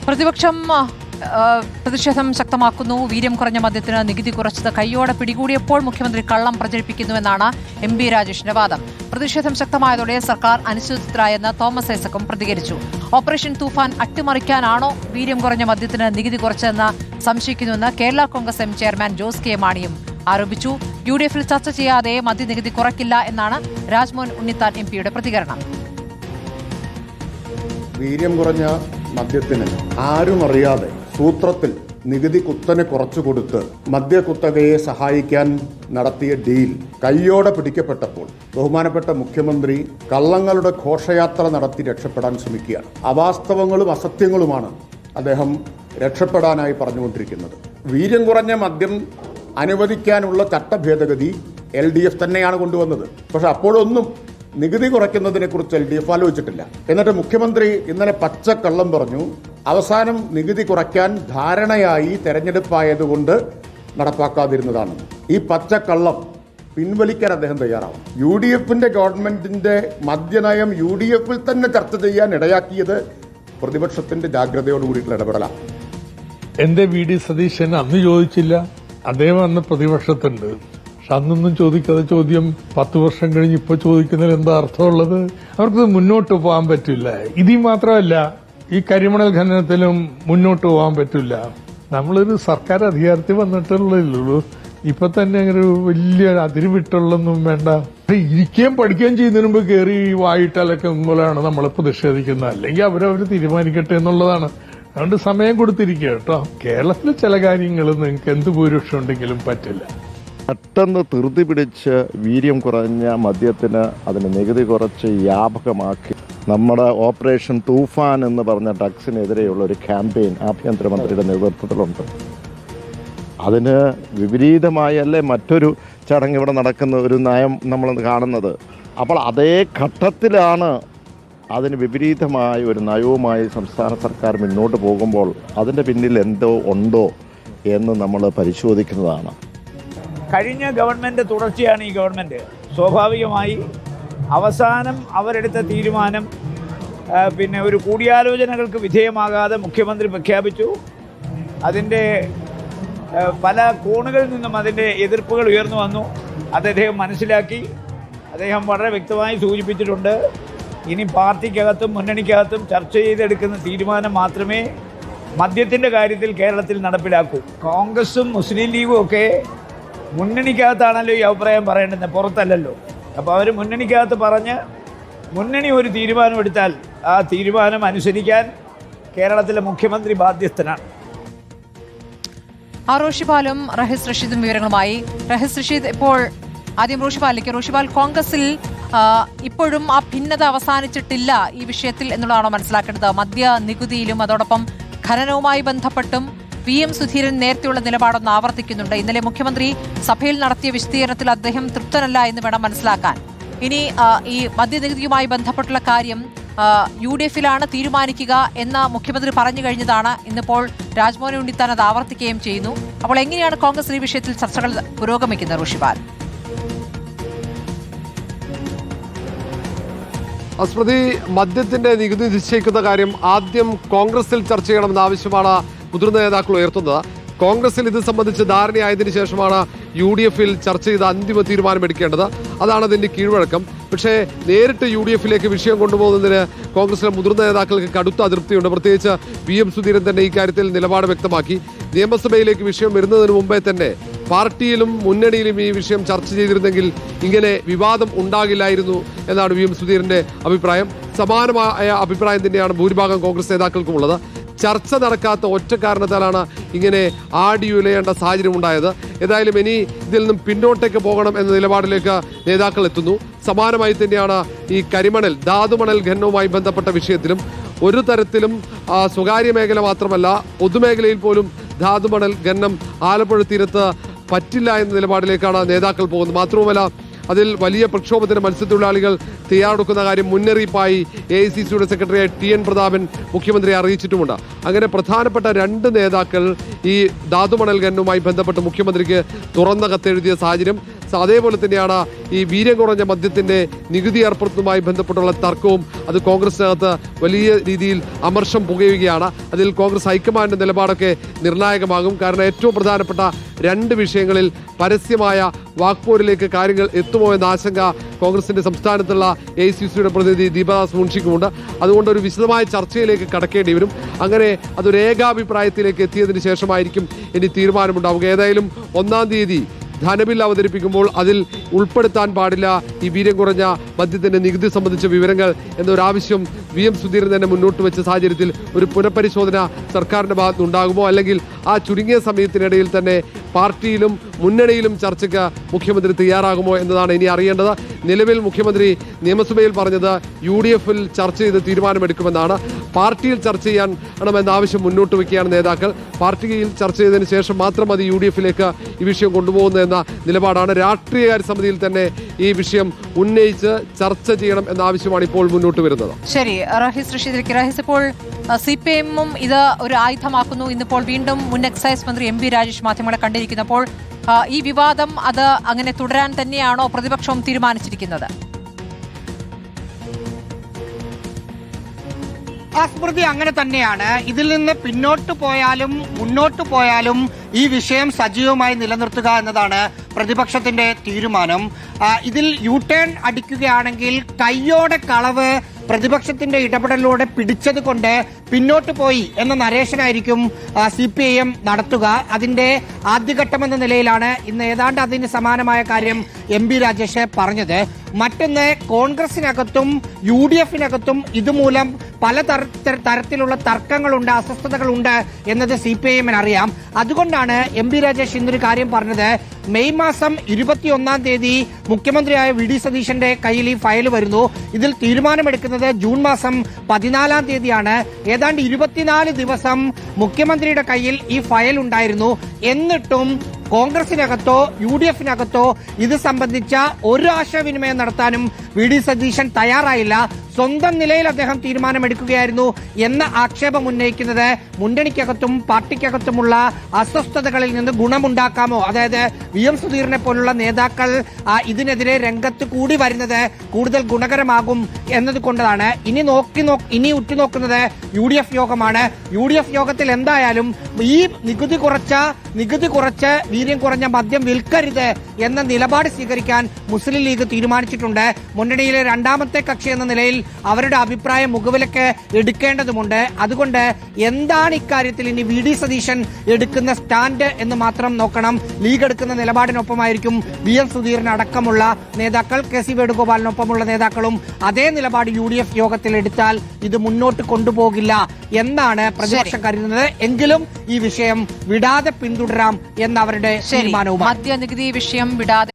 പ്രതിപക്ഷം പ്രതിഷേധം ശക്തമാക്കുന്നു. വീര്യം കുറഞ്ഞ മദ്യത്തിന് നികുതി കുറച്ചത് കയ്യോടെ പിടികൂടിയപ്പോൾ മുഖ്യമന്ത്രി കള്ളം പ്രചരിപ്പിക്കുന്നുവെന്നാണ് MP രാജേഷിന്റെ വാദം. പ്രതിഷേധം ശക്തമായതോടെ സർക്കാർ അനിശ്ചിതത്വത്തിലായെന്ന് തോമസ് ഐസക്കും പ്രതികരിച്ചു. ഓപ്പറേഷൻ തൂഫാൻ അട്ടിമറിക്കാനാണോ വീര്യം കുറഞ്ഞ മദ്യത്തിന് നികുതി കുറച്ചതെന്ന് സംശയിക്കുന്നുവെന്ന് Kerala Congress M chairman Jose K മാണിയും ആരോപിച്ചു. UDF-ൽ ചർച്ച ചെയ്യാതെ മദ്യനികുതി കുറയ്ക്കില്ല എന്നാണ് രാജ്മോഹൻ ഉണ്ണിത്താൻ MPയുടെ പ്രതികരണം. വീര്യം കുറഞ്ഞ മദ്യത്തിന് ആരും അറിയാതെ സൂത്രത്തിൽ നികുതി കുത്തനെ കുറച്ചുകൊടുത്ത് മദ്യകുത്തകയെ സഹായിക്കാൻ നടത്തിയ ഡീൽ കയ്യോടെ പിടിക്കപ്പെട്ടപ്പോൾ ബഹുമാനപ്പെട്ട മുഖ്യമന്ത്രി കള്ളങ്ങളുടെ ഘോഷയാത്ര നടത്തി രക്ഷപ്പെടാൻ ശ്രമിക്കുകയാണ്. അവാസ്തവങ്ങളും അസത്യങ്ങളുമാണ് അദ്ദേഹം രക്ഷപ്പെടാനായി പറഞ്ഞുകൊണ്ടിരിക്കുന്നത്. വീര്യം കുറഞ്ഞ മദ്യം അനുവദിക്കാനുള്ള ചട്ടഭേദഗതി LDF തന്നെയാണ് കൊണ്ടുവന്നത്. പക്ഷെ അപ്പോഴൊന്നും നികുതി കുറയ്ക്കുന്നതിനെ കുറിച്ച് LDF ആലോചിച്ചിട്ടില്ല. എന്നിട്ട് മുഖ്യമന്ത്രി ഇന്നലെ പച്ചക്കള്ളം പറഞ്ഞു. അവസാനം നികുതി കുറയ്ക്കാൻ ധാരണയായി തെരഞ്ഞെടുപ്പായതുകൊണ്ട് നടപ്പാക്കാതിരുന്നതാണ്. ഈ പച്ചക്കള്ളം പിൻവലിക്കാൻ അദ്ദേഹം തയ്യാറാവും. UDF-ന്റെ ഗവൺമെന്റിന്റെ മദ്യനയം UDF-ൽ തന്നെ ചർച്ച ചെയ്യാൻ ഇടയാക്കിയത് പ്രതിപക്ഷത്തിന്റെ ജാഗ്രതയോടുകൂടിയിട്ടുള്ള ഇടപെടലാണ്. എന്റെ VD സതീശൻ അന്ന് ചോദിച്ചില്ല, അദ്ദേഹം അന്ന് പ്രതിപക്ഷത്തുണ്ട്. പക്ഷെ അന്നൊന്നും ചോദിക്കാതെ ചോദ്യം 10 വർഷം കഴിഞ്ഞ് ഇപ്പൊ ചോദിക്കുന്നതിൽ എന്താ അർത്ഥമുള്ളത്? അവർക്ക് മുന്നോട്ട് പോകാൻ പറ്റില്ല. ഇതി മാത്രമല്ല, ഈ കരിമണൽ ഖനനത്തിലും മുന്നോട്ട് പോകാൻ പറ്റില്ല. നമ്മളൊരു സർക്കാർ അധികാരത്തിൽ വന്നിട്ടുള്ളൂ. ഇപ്പൊ തന്നെ അങ്ങനെ ഒരു വലിയ അതിരുവിട്ടുള്ളൊന്നും വേണ്ട. ഇരിക്കുകയും പഠിക്കുകയും ചെയ്യുന്നതിന് മുമ്പ് കയറി വായിട്ടലക്കുമ്പോഴാണ് നമ്മൾ പ്രതിഷേധിക്കുന്നത്. അല്ലെങ്കിൽ അവരവർ തീരുമാനിക്കട്ടെ എന്നുള്ളതാണ്. അതുകൊണ്ട് സമയം കൊടുത്തിരിക്കുക കേട്ടോ. കേരളത്തിലെ ചില കാര്യങ്ങൾ നിങ്ങൾക്ക് എന്ത് ഭൂരിപക്ഷം ഉണ്ടെങ്കിലും പറ്റില്ല. പെട്ടെന്ന് ധൃതി പിടിച്ച് വീര്യം കുറഞ്ഞ മദ്യത്തിന് അതിന് നികുതി കുറച്ച് വ്യാപകമാക്കി നമ്മുടെ ഓപ്പറേഷൻ തൂഫാൻ എന്ന് പറഞ്ഞ ഡ്രഗ്സിനെതിരെയുള്ള ഒരു ക്യാമ്പയിൻ ആഭ്യന്തരമന്ത്രിയുടെ നേതൃത്വത്തിലുണ്ട്. അതിന് വിപരീതമായല്ലേ മറ്റൊരു ചടങ്ങ് ഇവിടെ നടക്കുന്ന ഒരു നയം നമ്മൾ കാണുന്നത്. അപ്പോൾ അതേ ഘട്ടത്തിലാണ് അതിന് വിപരീതമായ ഒരു നയവുമായി സംസ്ഥാന സർക്കാർ മുന്നോട്ട് പോകുമ്പോൾ അതിൻ്റെ പിന്നിൽ എന്തോ ഉണ്ടോ എന്ന് നമ്മൾ പരിശോധിക്കുന്നതാണ്. കഴിഞ്ഞ ഗവൺമെൻറ് തുടർച്ചയാണ് ഈ ഗവൺമെൻറ്. സ്വാഭാവികമായി അവസാനം അവരെടുത്ത തീരുമാനം പിന്നെ ഒരു കൂടിയാലോചനകൾക്ക് വിധേയമാകാതെ മുഖ്യമന്ത്രി പ്രഖ്യാപിച്ചു. അതിൻ്റെ പല കോണുകളിൽ നിന്നും അതിൻ്റെ എതിർപ്പുകൾ ഉയർന്നു വന്നു. അത് അദ്ദേഹം മനസ്സിലാക്കി. അദ്ദേഹം വളരെ വ്യക്തമായി സൂചിപ്പിച്ചിട്ടുണ്ട്, ഇനി പാർട്ടിക്കകത്തും മുന്നണിക്കകത്തും ചർച്ച ചെയ്തെടുക്കുന്ന തീരുമാനം മാത്രമേ മദ്യത്തിൻ്റെ കാര്യത്തിൽ കേരളത്തിൽ നടപ്പിലാക്കൂ. കോൺഗ്രസും മുസ്ലിം ലീഗും ഒക്കെ മുന്നണിക്കകത്താണല്ലോ ഈ അഭിപ്രായം പറയേണ്ടത്, പുറത്തല്ലല്ലോ. അപ്പോൾ അവർ മുന്നണിക്കകത്ത് പറഞ്ഞ് മുന്നണി ഒരു തീരുമാനമെടുത്താൽ ആ തീരുമാനം അനുസരിക്കാൻ കേരളത്തിലെ മുഖ്യമന്ത്രി ബാധ്യസ്ഥനാണ്. റോഷിപാലും റഹീസ് റഷീദും വിവരങ്ങളുമായി. റഹീസ് റഷീദ്, ഇപ്പോൾ ആദ്യം റോഷിപാലിലേക്ക്. റോഷിപാൽ, കോൺഗ്രസിൽ ഇപ്പോഴും ആ ഭിന്നത അവസാനിച്ചിട്ടില്ല ഈ വിഷയത്തിൽ എന്നുള്ളതാണോ മനസ്സിലാക്കേണ്ടത്? മദ്യ നികുതിയിലും അതോടൊപ്പം ഖനനവുമായി ബന്ധപ്പെട്ടും PM സുധീരൻ നേരത്തെയുള്ള നിലപാടൊന്ന് ആവർത്തിക്കുന്നുണ്ട്. ഇന്നലെ മുഖ്യമന്ത്രി സഭയിൽ നടത്തിയ വിശദീകരണത്തിൽ അദ്ദേഹം തൃപ്തനല്ല എന്ന് വേണം മനസ്സിലാക്കാൻ. ഇനി ഈ മദ്യനികുതിയുമായി ബന്ധപ്പെട്ടുള്ള കാര്യം UDF-ലാണ് തീരുമാനിക്കുക എന്ന് മുഖ്യമന്ത്രി പറഞ്ഞു കഴിഞ്ഞതാണ്. ഇന്നിപ്പോൾ രാജ്മോഹൻ ഉണ്ണിത്താൻ അത് ആവർത്തിക്കുകയും ചെയ്യുന്നു. അപ്പോൾ എങ്ങനെയാണ് കോൺഗ്രസ് ഈ വിഷയത്തിൽ ചർച്ചകൾ പുരോഗമിക്കുന്നത്? ഋഷിപാൽ, സ്മൃതി, മദ്യത്തിന്റെ നികുതി നിശ്ചയിക്കുന്ന കാര്യം ആദ്യം കോൺഗ്രസിൽ ചർച്ച ചെയ്യണമെന്ന ആവശ്യമാണ് മുതിർന്ന നേതാക്കൾ ഉയർത്തുന്നത്. കോൺഗ്രസിൽ ഇത് സംബന്ധിച്ച് ധാരണയായതിനു ശേഷമാണ് UDF-ൽ ചർച്ച ചെയ്ത് അന്തിമ തീരുമാനമെടുക്കേണ്ടത്. അതാണ് അതിന്റെ കീഴ്വഴക്കം. പക്ഷേ നേരിട്ട് UDF-ലേക്ക് വിഷയം കൊണ്ടുപോകുന്നതിന് കോൺഗ്രസിലെ മുതിർന്ന നേതാക്കൾക്ക് കടുത്ത അതൃപ്തിയുണ്ട്. പ്രത്യേകിച്ച് PM സുധീരൻ തന്നെ ഈ കാര്യത്തിൽ നിലപാട് വ്യക്തമാക്കി. നിയമസഭയിലേക്ക് വിഷയം വരുന്നതിന് മുമ്പേ തന്നെ പാർട്ടിയിലും മുന്നണിയിലും ഈ വിഷയം ചർച്ച ചെയ്തിരുന്നെങ്കിൽ ഇങ്ങനെ വിവാദം ഉണ്ടാകില്ലായിരുന്നു എന്നാണ് PM സുധീരന്റെ അഭിപ്രായം. സമാനമായ അഭിപ്രായം തന്നെയാണ് ഭൂരിഭാഗം കോൺഗ്രസ് നേതാക്കൾക്കുമുള്ളത്. ചർച്ച നടക്കാത്ത ഒറ്റ കാരണത്താലാണ് ഇങ്ങനെ ആടിയുലയേണ്ട സാഹചര്യം ഉണ്ടായത്. ഏതായാലും ഇനി ഇതിൽ നിന്നും പിന്നോട്ടേക്ക് പോകണം എന്ന നിലപാടിലേക്ക് നേതാക്കൾ എത്തുന്നു. സമാനമായി തന്നെയാണ് ഈ കരിമണൽ ധാതുമണൽ ഖനനവുമായി ബന്ധപ്പെട്ട വിഷയത്തിലും. ഒരു തരത്തിലും സ്വകാര്യ മേഖല മാത്രമല്ല, പൊതുമേഖലയിൽ പോലും ധാതുമണൽ ഖനനം ആലപ്പുഴ തീരത്ത് പറ്റില്ല എന്ന നിലപാടിലേക്കാണ് നേതാക്കൾ പോകുന്നത്. മാത്രവുമല്ല, അതിൽ വലിയ പ്രക്ഷോഭത്തിന് മത്സ്യത്തൊഴിലാളികൾ തയ്യാറെടുക്കുന്ന കാര്യം മുന്നറിയിപ്പായി AICCയുടെ സെക്രട്ടറിയായ TN പ്രതാപൻ മുഖ്യമന്ത്രിയെ അറിയിച്ചിട്ടുമുണ്ട്. അങ്ങനെ പ്രധാനപ്പെട്ട 2 നേതാക്കൾ ഈ ധാതുമണൽ ഖനനവുമായി ബന്ധപ്പെട്ട് മുഖ്യമന്ത്രിക്ക് തുറന്ന കത്തെഴുതിയ സാഹചര്യം. അതേപോലെ തന്നെയാണ് ഈ വീര്യം കുറഞ്ഞ മദ്യത്തിന്റെ നികുതി ഏർപ്പെടുത്തുന്നതുമായി ബന്ധപ്പെട്ടുള്ള തർക്കവും. അത് കോൺഗ്രസിനകത്ത് വലിയ രീതിയിൽ അമർഷം പുകയുകയാണ്. അതിൽ കോൺഗ്രസ് ഹൈക്കമാൻഡിന്റെ നിലപാടൊക്കെ നിർണായകമാകും. കാരണം ഏറ്റവും പ്രധാനപ്പെട്ട രണ്ട് വിഷയങ്ങളിൽ പരസ്യമായ വാക്പോരിലേക്ക് കാര്യങ്ങൾ എത്തുമോ എന്ന ആശങ്ക കോൺഗ്രസിന്റെ സംസ്ഥാനത്തുള്ള AICCയുടെ പ്രതിനിധി ദീപദാസ് മുൻഷിക്കുമുണ്ട്. അതുകൊണ്ട് ഒരു വിശദമായ ചർച്ചയിലേക്ക് കടക്കേണ്ടി വരും. അങ്ങനെ അതൊരു ഏകാഭിപ്രായത്തിലേക്ക് എത്തിയതിനു ശേഷമായിരിക്കും ഇനി തീരുമാനമുണ്ടാവുക. ഏതായാലും 1-ാം തീയതി ധനബിൽ അവതരിപ്പിക്കുമ്പോൾ അതിൽ ഉൾപ്പെടുത്താൻ പാടില്ല ഈ വീര്യം കുറഞ്ഞ മദ്യത്തിന്റെ നികുതി സംബന്ധിച്ച വിവരങ്ങൾ എന്നൊരാവശ്യം VM സുധീരൻ തന്നെ മുന്നോട്ട് വെച്ച സാഹചര്യത്തിൽ ഒരു പുനഃപരിശോധന സർക്കാരിന്റെ ഭാഗത്തുനിന്നുണ്ടാകുമോ, അല്ലെങ്കിൽ ആ ചുരുങ്ങിയ സമയത്തിനിടയിൽ തന്നെ പാർട്ടിയിലും മുന്നണിയിലും ചർച്ചയ്ക്ക് മുഖ്യമന്ത്രി തയ്യാറാകുമോ എന്നതാണ് ഇനി അറിയേണ്ടത്. നിലവിൽ മുഖ്യമന്ത്രി നിയമസഭയിൽ പറഞ്ഞത് UDF-ൽ ചർച്ച ചെയ്ത് തീരുമാനമെടുക്കുമെന്നാണ്. പാർട്ടിയിൽ ചർച്ച ചെയ്യണമെന്ന ആവശ്യം മുന്നോട്ട് വയ്ക്കുകയാണ് നേതാക്കൾ. പാർട്ടിയിൽ ചർച്ച ചെയ്തതിന് ശേഷം മാത്രം മതി UDF-ലേക്ക് ഈ വിഷയം കൊണ്ടുപോകുന്നത് എന്ന നിലപാടാണ്. രാഷ്ട്രീയകാര്യ സമിതിയിൽ തന്നെ ഈ വിഷയം ഉന്നയിച്ച് ചർച്ച ചെയ്യണം എന്ന ആവശ്യമാണ് ഇപ്പോൾ മുന്നോട്ട് വരുന്നത്. ശരി, റഹീസ് റഷീദിലേക്ക്. റഹീസ്, ഇപ്പോൾ CPM-ഉം ഇത് ഒരു ആയുധമാക്കുന്നു. ഇന്നിപ്പോൾ വീണ്ടും മുൻ എക്സൈസ് മന്ത്രി MP രാജേഷ് മാധ്യമങ്ങളെ കണ്ടിരിക്കുന്നപ്പോൾ ഈ വിവാദം അത് അങ്ങനെ തുടരാൻ തന്നെയാണോ പ്രതിപക്ഷവും തീരുമാനിച്ചിരിക്കുന്നത്? സ്മൃതി, അങ്ങനെ തന്നെയാണ്. ഇതിൽ നിന്ന് പിന്നോട്ട് പോയാലും മുന്നോട്ട് പോയാലും ഈ വിഷയം സജീവമായി നിലനിർത്തുക എന്നതാണ് പ്രതിപക്ഷത്തിന്റെ തീരുമാനം. ഇതിൽ U-ടേൺ അടിക്കുകയാണെങ്കിൽ കയ്യോടെ കളവ് പ്രതിപക്ഷത്തിന്റെ ഇടപെടലിലൂടെ പിടിച്ചത് കൊണ്ട് പിന്നോട്ട് പോയി എന്ന നരേഷനായിരിക്കും CPIM നടത്തുക. അതിന്റെ ആദ്യഘട്ടം എന്ന നിലയിലാണ് ഇന്ന് ഏതാണ്ട് അതിന് സമാനമായ കാര്യം MP രാജേഷ് പറഞ്ഞത്. മറ്റൊന്ന്, കോൺഗ്രസിനകത്തും UDF-നകത്തും ഇതുമൂലം പല തരത്തിലുള്ള തർക്കങ്ങളുണ്ട്, അസ്വസ്ഥതകളുണ്ട് എന്നത് CPIM-ന് അറിയാം. അതുകൊണ്ടാണ് MP രാജേഷ് ഇന്നൊരു കാര്യം പറഞ്ഞത്. മെയ് മാസം 21-ാം തീയതി മുഖ്യമന്ത്രിയായ VD സതീശന്റെ കയ്യിൽ ഈ ഫയൽ വരുന്നു. ഇതിൽ തീരുമാനമെടുക്കുന്നത് ജൂൺ മാസം 14-ാം തീയതിയാണ്. ഏതാണ്ട് 24 ദിവസം മുഖ്യമന്ത്രിയുടെ കയ്യിൽ ഈ ഫയൽ ഉണ്ടായിരുന്നു. എന്നിട്ടും കോൺഗ്രസിനകത്തോ UDF-നകത്തോ ഇത് സംബന്ധിച്ച ഒരു ആശയവിനിമയം നടത്താനും VD സതീശൻ തയ്യാറായില്ല. സ്വന്തം നിലയിൽ അദ്ദേഹം തീരുമാനമെടുക്കുകയായിരുന്നു എന്ന ആക്ഷേപം ഉന്നയിക്കുന്നത് മുന്നണിക്കകത്തും പാർട്ടിക്കകത്തുമുള്ള അസ്വസ്ഥതകളിൽ നിന്ന് ഗുണമുണ്ടാക്കാമോ, അതായത് VM സുധീറിനെ പോലുള്ള നേതാക്കൾ ഇതിനെതിരെ രംഗത്ത് കൂടി വരുന്നത് കൂടുതൽ ഗുണകരമാകും എന്നതുകൊണ്ടാണ്. ഇനി ഉറ്റുനോക്കുന്നത് UDF യോഗമാണ്. UDF യോഗത്തിൽ എന്തായാലും ഈ നികുതി കുറച്ച് വീര്യം കുറഞ്ഞ മദ്യം വിൽക്കരുത് എന്ന നിലപാട് സ്വീകരിക്കാൻ മുസ്ലിം ലീഗ് തീരുമാനിച്ചിട്ടുണ്ട്. മുന്നണിയിലെ രണ്ടാമത്തെ കക്ഷി എന്ന നിലയിൽ അവരുടെ അഭിപ്രായം മുഖവിലക്ക് എടുക്കേണ്ടതുണ്ട്. അതുകൊണ്ട് എന്താണ് ഇക്കാര്യത്തിൽ ഇനി VD സതീശൻ എടുക്കുന്ന സ്റ്റാൻഡ് എന്ന് മാത്രം നോക്കണം. ലീഗ് എടുക്കുന്ന നിലപാടിനൊപ്പമായിരിക്കും VM സുധീരൻ അടക്കമുള്ള നേതാക്കൾ, KC വേണുഗോപാലിനൊപ്പമുള്ള നേതാക്കളും അതേ നിലപാട് UDF യോഗത്തിൽ എടുത്താൽ ഇത് മുന്നോട്ട് കൊണ്ടുപോകില്ല എന്നാണ് പ്രതിപക്ഷം കരുതുന്നത്. എങ്കിലും ഈ വിഷയം വിടാതെ പിന്തുടരാം എന്നവരുടെ തീരുമാനവും. മദ്യനികുതി വിഷയം വിടാതെ